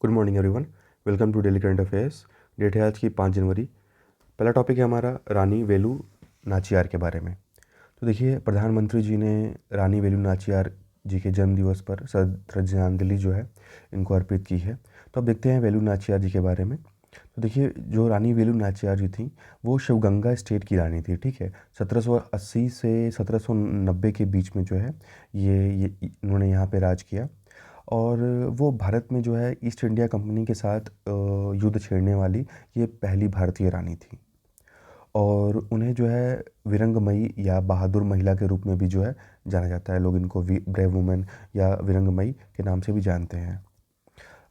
Good morning everyone. Welcome to daily current affairs. Date है आज की 5 जनवरी। पहला टॉपिक है हमारा रानी वेलु नाचियार के बारे में। तो देखिए, प्रधानमंत्री जी ने रानी वेलु नाचियार जी के जन्म दिवस पर श्रद्धांजलि जो है इनको अर्पित की है। तो अब देखते हैं वेलु नाचियार जी के बारे में। तो देखिए, जो रानी वेलु नाचियार जी थी वो शिवगंगा स्टेट की रानी थी। ठीक है, 1780 से 1790 के बीच में जो है ये इन्होंने यहाँ पे राज किया। और वो भारत में जो है ईस्ट इंडिया कंपनी के साथ युद्ध छेड़ने वाली ये पहली भारतीय रानी थी। और उन्हें जो है वीरंगमयी या बहादुर महिला के रूप में भी जो है जाना जाता है। लोग इनको ब्रेव वुमेन या वीरंगमयी के नाम से भी जानते हैं।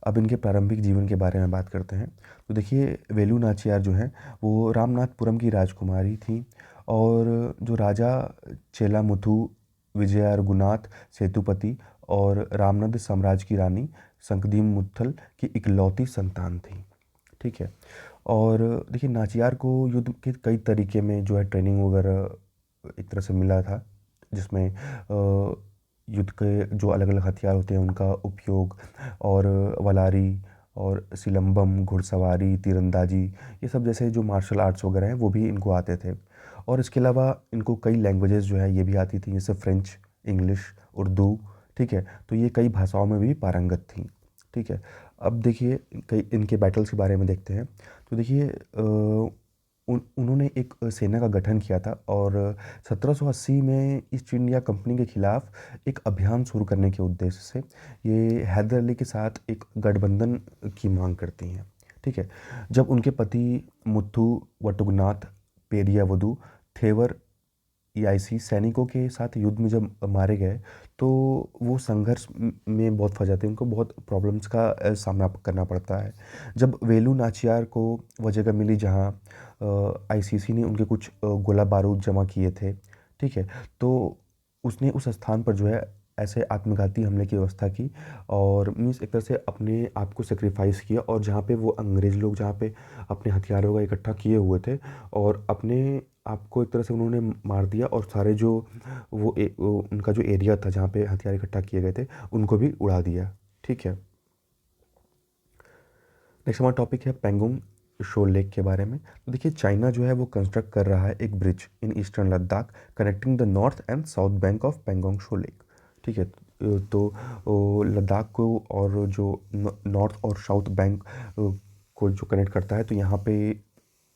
अब इनके प्रारंभिक जीवन के बारे में बात करते हैं। तो देखिए, वेलु नाचियार जो है वो रामनाथपुरम की राजकुमारी थी। और जो राजा चेलामुथु विजया रघुनाथ सेतुपति और रामनद साम्राज्य की रानी संकदीम मुत्थल की इकलौती संतान थी। ठीक है। और देखिए, नाचियार को युद्ध के कई तरीके में जो है ट्रेनिंग वगैरह एक तरह से मिला था, जिसमें युद्ध के जो अलग अलग हथियार होते हैं उनका उपयोग, और वलारी और सिलम्बम, घुड़सवारी, तीरंदाजी, ये सब जैसे जो मार्शल आर्ट्स वगैरह हैं वो भी इनको आते थे। और इसके अलावा इनको कई लैंग्वेजेस जो है ये भी आती थी, जैसे फ्रेंच, इंग्लिश, उर्दू। ठीक है, तो ये कई भाषाओं में भी पारंगत थी। ठीक है। अब देखिए, कई इनके बैटल्स के बारे में देखते हैं। तो देखिए, उन्होंने एक सेना का गठन किया था और 1780 में ईस्ट इंडिया कंपनी के खिलाफ एक अभियान शुरू करने के उद्देश्य से ये हैदर अली के साथ एक गठबंधन की मांग करती हैं। ठीक है। जब उनके पति मुथु वटुगनाथ पेरियावदु थेवर ईआईसी सैनिकों के साथ युद्ध में जब मारे गए, तो वो संघर्ष में बहुत फंस जाते हैं। उनको बहुत प्रॉब्लम्स का सामना करना पड़ता है। जब वेलु नाचियार को वो जगह मिली जहाँ आईसीसी ने उनके कुछ गोला बारूद जमा किए थे। ठीक है, तो उसने उस स्थान पर जो है ऐसे आत्मघाती हमले की व्यवस्था की, और मीन्स एक तरह से अपने आप को सेक्रीफाइस किया। और जहाँ पे वो अंग्रेज़ लोग जहाँ पे अपने हथियारों का इकट्ठा किए हुए थे, और अपने आपको एक तरह से उन्होंने मार दिया, और सारे जो वो उनका जो एरिया था जहाँ पे हथियार इकट्ठा किए गए थे उनको भी उड़ा दिया। ठीक है। नेक्स्ट हमारा टॉपिक है पेंगोंग शो लेक के बारे में। तो देखिए, चाइना जो है वो कंस्ट्रक्ट कर रहा है एक bridge in eastern Ladakh connecting the north and south bank of Pangong show lake. ठीक है। तो लद्दाख को और जो नॉर्थ और साउथ बैंक को जो कनेक्ट करता है, तो यहाँ पे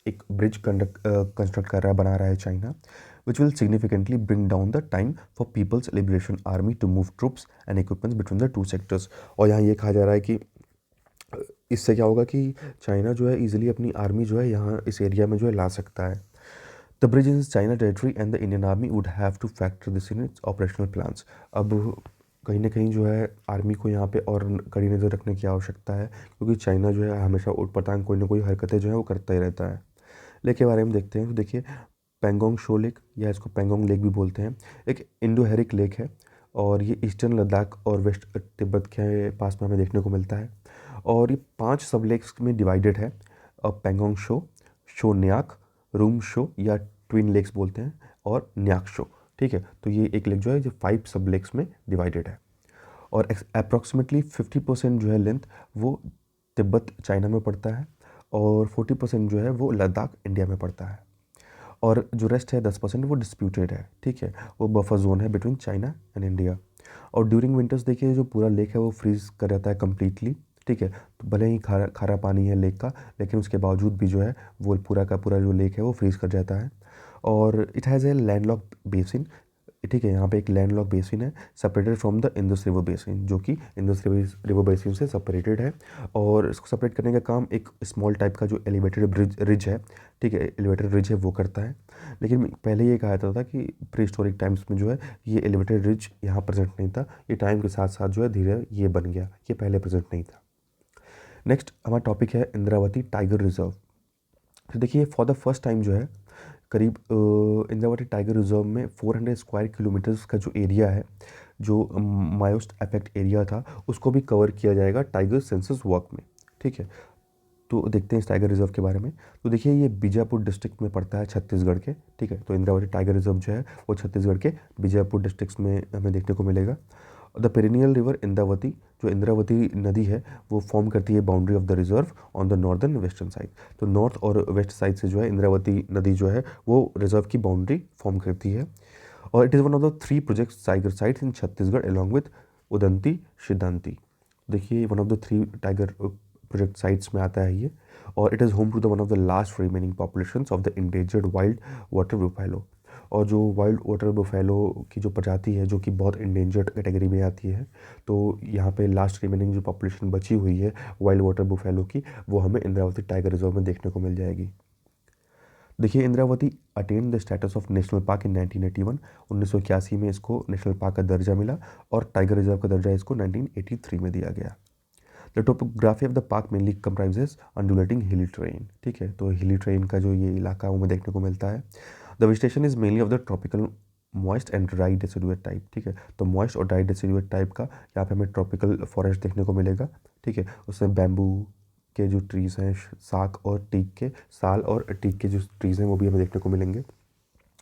एक ब्रिज कंस्ट्रक्ट कर रहा है, बना रहा है China, which will significantly bring down the time for People's Liberation Army to move troops and equipments between the two sectors। और यहाँ ये कहा जा रहा है कि इससे क्या होगा कि चाइना जो है इजीली अपनी आर्मी जो है यहाँ इस एरिया में जो है ला सकता है। The bridge is China territory and the Indian army would have two factor this in its operational plans. अब कहीं ना कहीं जो है आर्मी को यहाँ पे और कड़ी नज़र रखने की आवश्यकता है, क्योंकि चाइना जो है हमेशा उटपटांग कोई ना कोई हरकतें जो है वो करता ही रहता है। लेक के बारे में देखते हैं। तो देखिए, पेंगोंग शो लेक या इसको पेंगोंग लेक भी बोलते हैं, एक इंडो-हेरिक लेक है। और ये ईस्टर्न लद्दाख और वेस्ट तिब्बत के पास में हमें देखने को मिलता है। और ये 5 सब लेक्स में डिवाइडेड है। पेंगोंग शो, शो न्याक, रूम शो या ट्विन लेक्स बोलते हैं, और न्याक शो। ठीक है, तो ये एक लेक जो है जो 5 सब लेक्स में डिवाइडेड है। और अप्रॉक्सीमेटली 50% जो है लेंथ वो तिब्बत चाइना में पड़ता है, और 40% जो है वो लद्दाख इंडिया में पड़ता है। और जो रेस्ट है 10% वो डिस्प्यूटेड है। ठीक है, वो बफर जोन है बिटवीन चाइना एंड इंडिया। और ड्यूरिंग विंटर्स देखिए, जो पूरा लेक है वो फ्रीज कर जाता है कम्प्लीटली। ठीक है, तो भले ही खारा खारा पानी है लेक का, लेकिन उसके बावजूद भी जो है वो पूरा का पूरा जो लेक है वो फ्रीज कर जाता है। और it has a landlocked basin. ठीक है, यहाँ पे एक लैंडलॉक बेसिन है separated from the Indus river basin, जो कि इंदस रिवर बेसिन से सेपरेटेड है। और इसको सेपरेट करने का काम एक स्मॉल टाइप का जो एलिवेटेड ब्रिज रिज है, ठीक है, एलिवेटेड रिज है वो करता है। लेकिन पहले ये कहा जाता था कि प्री हिस्टोरिक टाइम्स में जो है ये एलिवेटेड रिज यहाँ प्रेजेंट नहीं था। ये टाइम के साथ साथ जो है धीरे ये बन गया, ये पहले प्रेजेंट नहीं था। नेक्स्ट हमारा टॉपिक है इंद्रावती टाइगर रिजर्व। तो देखिए, फॉर द फर्स्ट टाइम जो है करीब इंद्रावती टाइगर रिजर्व में 400 स्क्वायर किलोमीटर्स का जो एरिया है, जो मायोस्ट अफेक्ट एरिया था, उसको भी कवर किया जाएगा टाइगर सेंसस वर्क में। ठीक है, तो देखते हैं इस टाइगर रिजर्व के बारे में। तो देखिए, ये बीजापुर डिस्ट्रिक्ट में पड़ता है, छत्तीसगढ़ के। ठीक है, तो इंद्रावती टाइगर रिजर्व जो है वो छत्तीसगढ़ के बीजापुर डिस्ट्रिक्ट में हमें देखने को मिलेगा। द पेरिनियल रिवर इंद्रावती, जो इंद्रावती नदी है वो फॉर्म करती है boundary of the reserve on the northern western side. तो नॉर्थ और वेस्ट साइड से जो है इंद्रावती नदी जो है वो रिजर्व की बाउंड्री फॉर्म करती है। और it is one of the 3 project tiger sites in Chhattisgarh along with Udanti Sitanadi. देखिए one of the 3 tiger project sites में आता है ये। और it is home to the one of the last remaining populations of the endangered wild water buffalo. और जो wild water buffalo की जो प्रजाति है जो कि बहुत इंडेंजर्ड कैटेगरी में आती है, तो यहाँ पे लास्ट रिमेनिंग जो पॉपुलेशन बची हुई है वाइल्ड वाटर बुफैलो की, वो हमें इंद्रावती टाइगर रिजर्व में देखने को मिल जाएगी। देखिए Indravati attain the status of national park इन 1981। 1981 में इसको नेशनल पार्क का दर्जा मिला और टाइगर रिजर्व का दर्जा इसको 1983 में दिया गया। The topography of the park mainly comprises undulating हिली ट्रेन। ठीक है, तो हिली ट्रेन का जो ये इलाका वो हमें देखने को मिलता है। The vegetation is mainly of the tropical moist and dry deciduate type. ठीक है, तो मॉइस्ट और ड्राई डेसिडुएट टाइप का यहाँ पे हमें ट्रॉपिकल फॉरेस्ट देखने को मिलेगा। ठीक है, उसमें बैम्बू के जो ट्रीज़ हैं, साल और टीक के जो ट्रीज़ हैं वो भी हमें देखने को मिलेंगे।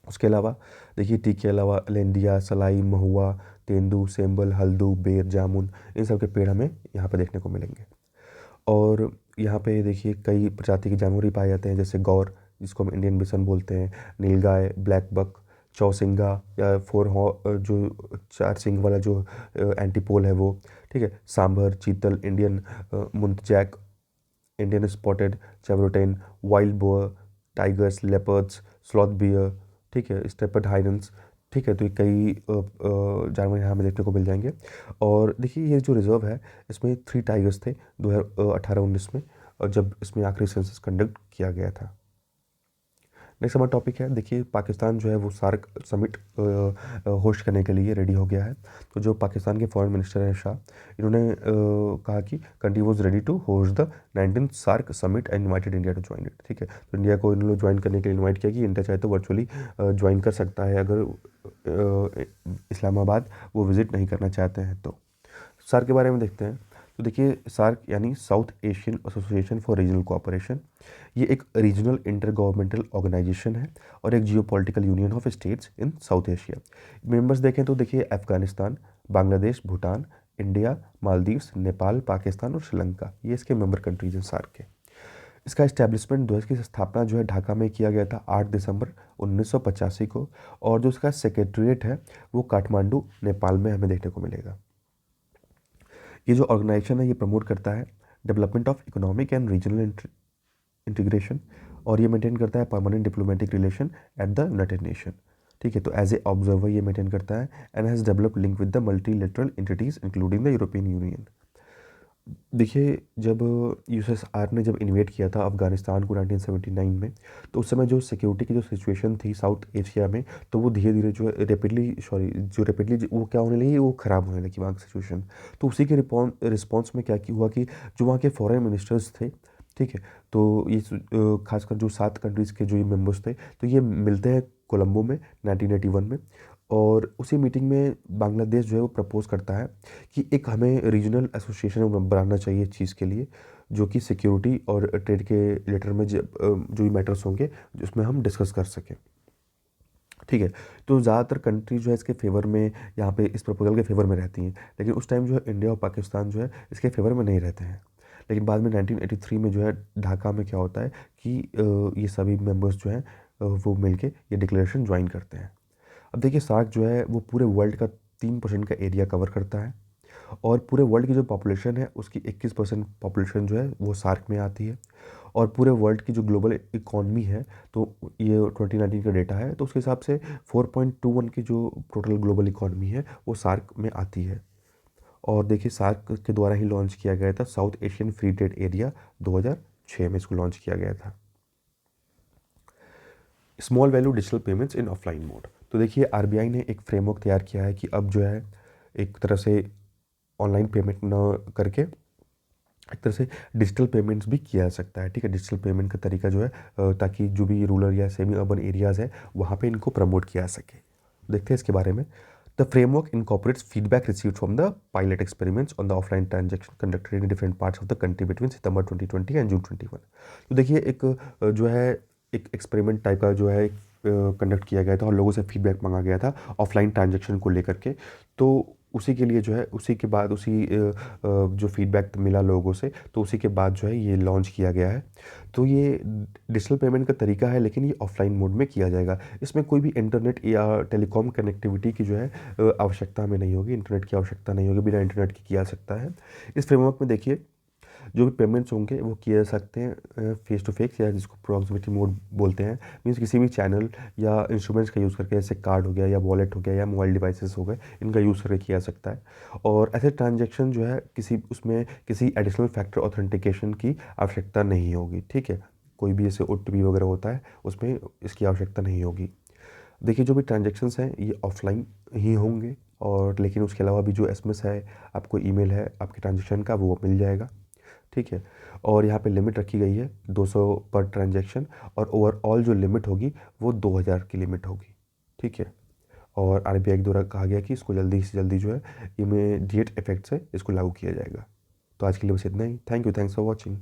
उसके अलावा देखिए टीक के अलावा लेंडिया, सलाई, महुआ, तेंदू, सेंबल, हल्दू, बेर, जामुन, इन सब के पेड़ हमें यहाँ पे देखने को मिलेंगे। और यहाँ पे देखिए कई प्रजाति के जानवर ही पाए जाते हैं, जैसे गौर जिसको हम इंडियन बिसन बोलते हैं, नीलगाय, ब्लैक बक, चौसिंगा या जो 4 सींग वाला जो एंटीपोल है वो। ठीक है, sambar, chital, Indian muntjac, Indian spotted chevrotain, wild boar, tigers, leopards, sloth bear. ठीक है, स्टेपर्ड हाइनन्स। ठीक है, तो ये कई जानवर यहाँ हमें देखने को मिल जाएंगे। और देखिए ये जो रिजर्व है इसमें 3 टाइगर्स थे 2018-19 में, और जब इसमें आखिरी सेंसस कंडक्ट किया गया था। नेक्स्ट हमारा टॉपिक है, देखिए पाकिस्तान जो है वो सार्क समिट होस्ट करने के लिए रेडी हो गया है। तो जो पाकिस्तान के फॉरेन मिनिस्टर हैं शाह, इन्होंने कहा कि country was ready to host the 19th SAARC summit and invited India to join it. ठीक है, तो इंडिया को इन्होंने ज्वाइन करने के लिए इन्वाइट किया कि इंडिया चाहे तो वर्चुअली ज्वाइन कर सकता है अगर इस्लामाबाद वो विज़िट नहीं करना चाहते हैं। तो सार्क के बारे में देखते हैं। तो देखिए सार्क यानी south Asian association for regional cooperation, ये एक रीजनल इंटर गवर्नमेंटल ऑर्गेनाइजेशन है और एक geopolitical union of states in south Asia. Members देखें तो देखिए अफगानिस्तान, बांग्लादेश, भूटान, इंडिया, मालदीव्स, नेपाल, पाकिस्तान और श्रीलंका, ये इसके मेंबर कंट्रीज हैं सार्क के। इसका इस्टेब्लिशमेंट जो है, इसकी स्थापना जो है ढाका में किया गया था 8 दिसंबर 1985 को। और जो इसका सेक्रेटरीट है वो काठमांडू, नेपाल में हमें देखने को मिलेगा। ये जो ऑर्गेनाइजेशन है ये प्रमोट करता है development of economic and regional integration, और ये मेंटेन करता है permanent diplomatic relation at the United nation. ठीक है, तो एज ए ऑब्जर्वर ये मेंटेन करता है and has developed link with the multilateral entities including the European union. देखिए जब यूएसएसआर ने जब इन्वेट किया था अफ़गानिस्तान को 1979 में, तो उस समय जो सिक्योरिटी की जो सिचुएशन थी साउथ एशिया में, तो वो धीरे धीरे जो है रेपिडली वो क्या होने लगी, वो ख़राब होने लगी वहाँ की सिचुएशन। तो उसी के रिस्पॉन्स में क्या हुआ कि जो वहाँ के फॉरेन मिनिस्टर्स थे, ठीक है, तो ये खासकर जो 7 कंट्रीज़ के जो ये मेंबर्स थे, तो ये मिलते हैं कोलंबो में 1981 में। और उसी मीटिंग में बांग्लादेश जो है वो प्रपोज करता है कि एक हमें रीजनल एसोसिएशन बनाना चाहिए इस चीज़ के लिए, जो कि सिक्योरिटी और ट्रेड के रिलेटेड में जो भी मैटर्स होंगे उसमें हम डिस्कस कर सकें। ठीक है, तो ज़्यादातर कंट्री जो है इसके फेवर में, यहाँ पे इस प्रपोजल के फेवर में रहती हैं, लेकिन उस टाइम जो है इंडिया और पाकिस्तान जो है इसके फेवर में नहीं रहते हैं। लेकिन बाद में 1983 में जो है ढाका में क्या होता है कि ये सभी मेंबर्स जो हैं वो मिलके ये डिक्लेरेशन ज्वाइन करते हैं। अब देखिए सार्क जो है वो पूरे वर्ल्ड का 3% का एरिया कवर करता है, और पूरे वर्ल्ड की जो पॉपुलेशन है उसकी 21% पॉपुलेशन जो है वो सार्क में आती है। और पूरे वर्ल्ड की जो ग्लोबल इकॉनमी है, तो ये 2019 का डेटा है, तो उसके हिसाब से 4.21 की जो टोटल ग्लोबल इकॉनमी है वो सार्क में आती है। और देखिए सार्क के द्वारा ही लॉन्च किया गया था south Asian free trade area, 2006 में इसको लॉन्च किया गया था। Small value digital payments in offline mode, तो देखिए आरबीआई ने एक फ्रेमवर्क तैयार किया है कि अब जो है एक तरह से ऑनलाइन पेमेंट न करके एक तरह से डिजिटल पेमेंट्स भी किया जा सकता है। ठीक है, डिजिटल पेमेंट का तरीका जो है ताकि जो भी रूरल या सेमी अर्बन एरियाज़ है वहाँ पे इनको प्रमोट किया जा सके। देखते हैं इसके बारे में। The framework incorporates feedback received from the pilot experiments on the offline transaction conducted in different parts of the country between September 2020 and June 21। तो देखिए एक जो है एक एक्सपेरिमेंट टाइप का जो है कंडक्ट किया गया था और लोगों से फीडबैक मांगा गया था ऑफलाइन ट्रांजेक्शन को लेकर के। तो उसी के लिए जो है उसी के बाद जो फीडबैक मिला लोगों से, तो उसी के बाद जो है ये लॉन्च किया गया है। तो ये डिजिटल पेमेंट का तरीका है, लेकिन ये ऑफलाइन मोड में किया जाएगा। इसमें कोई भी इंटरनेट या टेलीकॉम कनेक्टिविटी की जो है आवश्यकता हमें नहीं होगी, इंटरनेट की आवश्यकता नहीं होगी, बिना इंटरनेट के किया जा सकता है। इस फ्रेमवर्क में देखिए जो भी पेमेंट्स होंगे वो किए जा सकते हैं फेस टू फेस, या जिसको प्रॉक्सिमिटी मोड बोलते हैं। मीन्स किसी भी चैनल या इंस्ट्रूमेंट्स का यूज़ करके, जैसे कार्ड हो गया या वॉलेट हो गया या मोबाइल डिवाइसेस हो गए, इनका यूज़ करके किया जा सकता है। और ऐसे ट्रांजेक्शन जो है उसमें किसी एडिशनल फैक्टर ऑथेंटिकेशन की आवश्यकता नहीं होगी, ठीक है। कोई भी जैसे OTP वगैरह होता है उसमें इसकी आवश्यकता नहीं होगी। देखिए जो भी ट्रांजेक्शन्स हैं ये ऑफलाइन ही होंगे, और लेकिन उसके अलावा भी जो SMS है, आपको ईमेल है आपके ट्रांजेक्शन का, वो मिल जाएगा, ठीक है। और यहाँ पे लिमिट रखी गई है 200 पर ट्रांजैक्शन, और ओवरऑल जो लिमिट होगी वो 2000 की लिमिट होगी, ठीक है। और RBI के द्वारा कहा गया कि इसको जल्दी से जल्दी जो है इमीडिएट इफेक्ट से इसको लागू किया जाएगा। तो आज के लिए बस इतना ही। Thank you, thanks for watching.